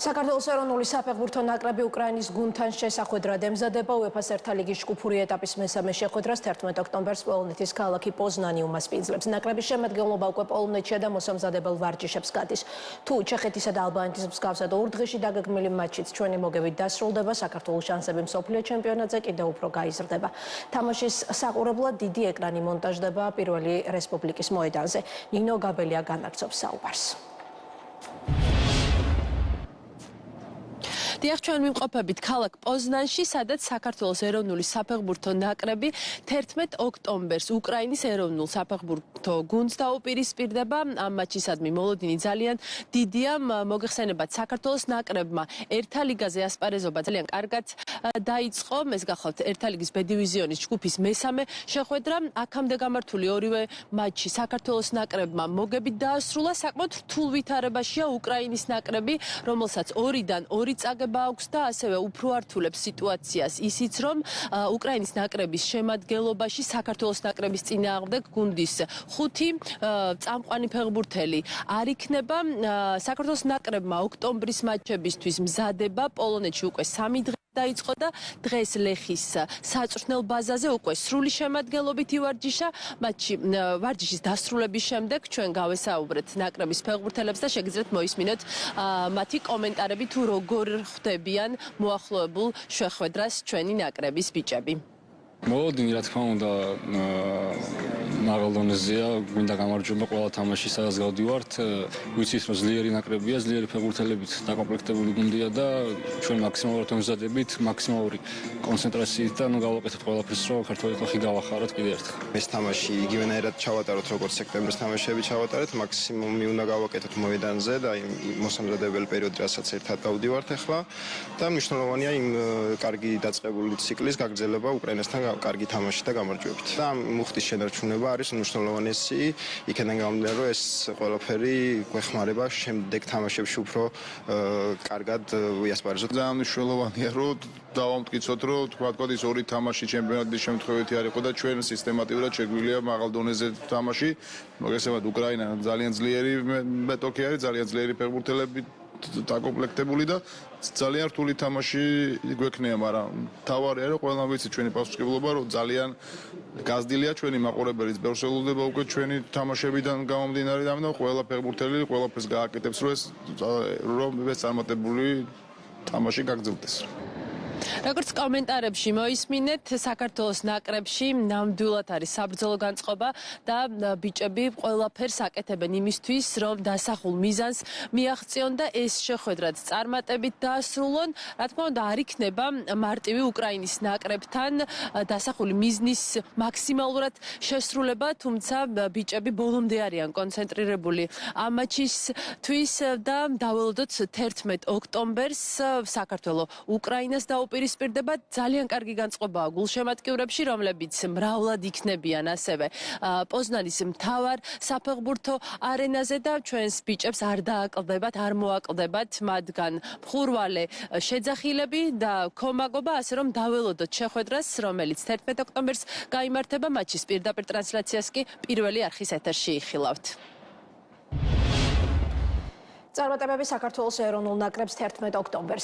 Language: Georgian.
საქართველოს ეროვნული საფეხბურთო ნაკრები უკრაინის გუნდთან შესახვედრად ემზადება UEFA-ს ერთა ლიგის ჯგუფური ეტაპის მესამე შეხვედრას 11 ოქტომბერს პოლონეთის ქალაქი პოზნანი უმასპინძლებს. ნაკრების შემადგენლობა უკვე პოლონეთში და მოსამზადებელ ვარჯიშებს გადის. თუ ჩეხეთისა და ალბანეთის მსგავსად ორ დღეში დაგეგმილი მატჩით ჩვენი მოგებით დასრულდება, საქართველოს შანსები მსოფლიო ჩემპიონატზე კიდევ უფრო გაიზრდება. თამაშის საყურებლად დიდი ეკრანი მონტაჟდება პირველი რესპუბლიკის მოედანზე. ნინო გაბელია განაგრძობს საუბარს. დიახ, ჩვენ ვიმყოფებით ქალაქ პოზნანში, სადაც საქართველოს ეროვნული საფეხბურთო ნაკრები 11 ოქტომბერს უკრაინის ეროვნულ საფეხბურთო გუნდს დაუპირისპირდება. ამ მატჩისადმი მოლოდინი ძალიან დიდია. მოგეხსენებათ, საქართველოს ნაკრებმა ერთა ლიგაზე ასპარეზობა ძალიან კარგად დაიწყო. ეს გახლავთ ერთა ლიგის B დივიზიონის ჯგუფის მესამე შეხვედრა. აქამდე გამართული ორივე მატჩი საქართველოს ნაკრებმა მოგებით დაასრულა. საკმაოდ რთულ ვითარებაშია უკრაინის ნაკრები, რომელსაც 2-დან 2 წაგება აქვს და ასევე უფრო ართულებს სიტუაციას ისიც, რომ უკრაინის ნაკრების შემადგენლობაში საქართველოს ნაკრების წინააღმდეგ გუნდის 5 წამყვანი ფეხბურთელი არ იქნება. საქართველოს ნაკრებმა ოქტომბრის მატჩებისთვის მზადება პოლონეთში უკვე 3 დღე დაიწყო და დღეს ლეხის საწვრთნელ ბაზაზე უკვე სრული შემადგენლობით ივარჯიშა. ვარჯიშის დასრულების შემდეგ ჩვენ გავესაუბრეთ ნაკრების ფეხბურთელებს და შეგიძლიათ მოისმინოთ მათი კომენტარები თუ როგორ ხვდებიან მოახლოებულ შეხვედრას ჩვენი ნაკრების ბიჭები. მოლოდინი რა თქმა უნდა მაღალ დონეზეა, გვინდა გამარჯვება ყველა თამაში, სადაც გავდივართ. ვიცით, რომ ძლიერი ნაკრებია, ძლიერი ფეხბურთელებით დაკომპლექტებული გუნდია და ჩვენ მაქსიმალურად ვემზადებით, მაქსიმალური კონცენტრაციით და გავაკეთოთ ყველაფერს, რომ ქართველი ხალხი გავახაროთ კიდევ ერთხელ. ეს თამაში იგივენაირად ჩავატაროთ, როგორც სექტემბრის თამაშები ჩავატარეთ, მაქსიმუმი უნდა გავაკეთოთ მოედანზე და იმ მოსამზადებელ პერიოდში, რასაც ერთად გავდივართ ახლა და მნიშვნელოვანია იმ კარგი დაწყებული ციკლის გაგრძელება უკრაინასთან კარგი თამაში და გამარჯვებით. და მუხტის შენარჩუნება არის მნიშვნელოვანესი, იქიდან გამომდინარე, რომ ეს ყველაფერი გვეხმარება შემდეგ თამაშებში უფრო კარგად ვიასპარეზოთ. ძალიან მნიშვნელოვანია, რომ დავამტკიცოთ, რომ თქვათ ის ორი თამაში ჩემპიონატის შემთხვევითი არ იყო და ჩვენ სისტემატიურად შეგვიძლია მაღალ დონეზე თამაში. მოგესალმებით, უკრაინა ძალიან ძლიერი მეტოქი არის, ძალიან ძლიერი ფეხბურთელები დაკომპლექტებული და ძალიან რთული თამაში გვექნება, მაგრამ თავარია რომ ყველამ ვიცით ჩვენი პასუხისმგებლობა, რომ ძალიან გაზრდილია ჩვენი მაყურებელიც, ბევრს ელოდება უკვე ჩვენი თამაშებიდან გამომდინარე და ყველა ფეხბურთელი ყველაფერს გააკეთებს, რომ ეს წარმატებული თამაში გაგრძელდეს. როგორც კომენტარებში მოისმინეთ, საქართველოს ნაკრებში ნამდვილად არის საბრძოლო განწყობა და ბიჭები ყველაფერს აკეთებენ იმისთვის, რომ დასახულ მიზანს მიაღწიონ და ეს შეხვედრაც წარმატებით დაასრულონ. რა თქმა უნდა, არ იქნება მარტივი უკრაინის ნაკრებთან დასახული მიზნის მაქსიმალურად შესრულება, თუმცა ბიჭები ბოლომდე არიან კონცენტრირებული ამ მატჩისთვის და დაველოდოთ 11 ოქტომბერს საქართველო უკრაინას დაუპირისპირდება. ძალიან კარგი განწყობაა გულშემატკივრებში, რომლებიც მრავლად იქნებიან ასევე პოზნანის მთავარ საფეხბურთო არენაზე და ჩვენს ბიჭებს არ დააკლდებათ, არ მოაკლდებათ მათგან მხურვალე შეძახილები და ქომაგობა, ასე რომ დაველოდოთ შეხვედრას, რომელიც 11 ოქტომბერს გაიმართება. მატჩის პირდაპირ ტრანსლაციას კი პირველი არხის ეთერში იხილავთ. წარმატებები საქართველოს ეროვნულ ნაკრებს 11 ოქტომბერს.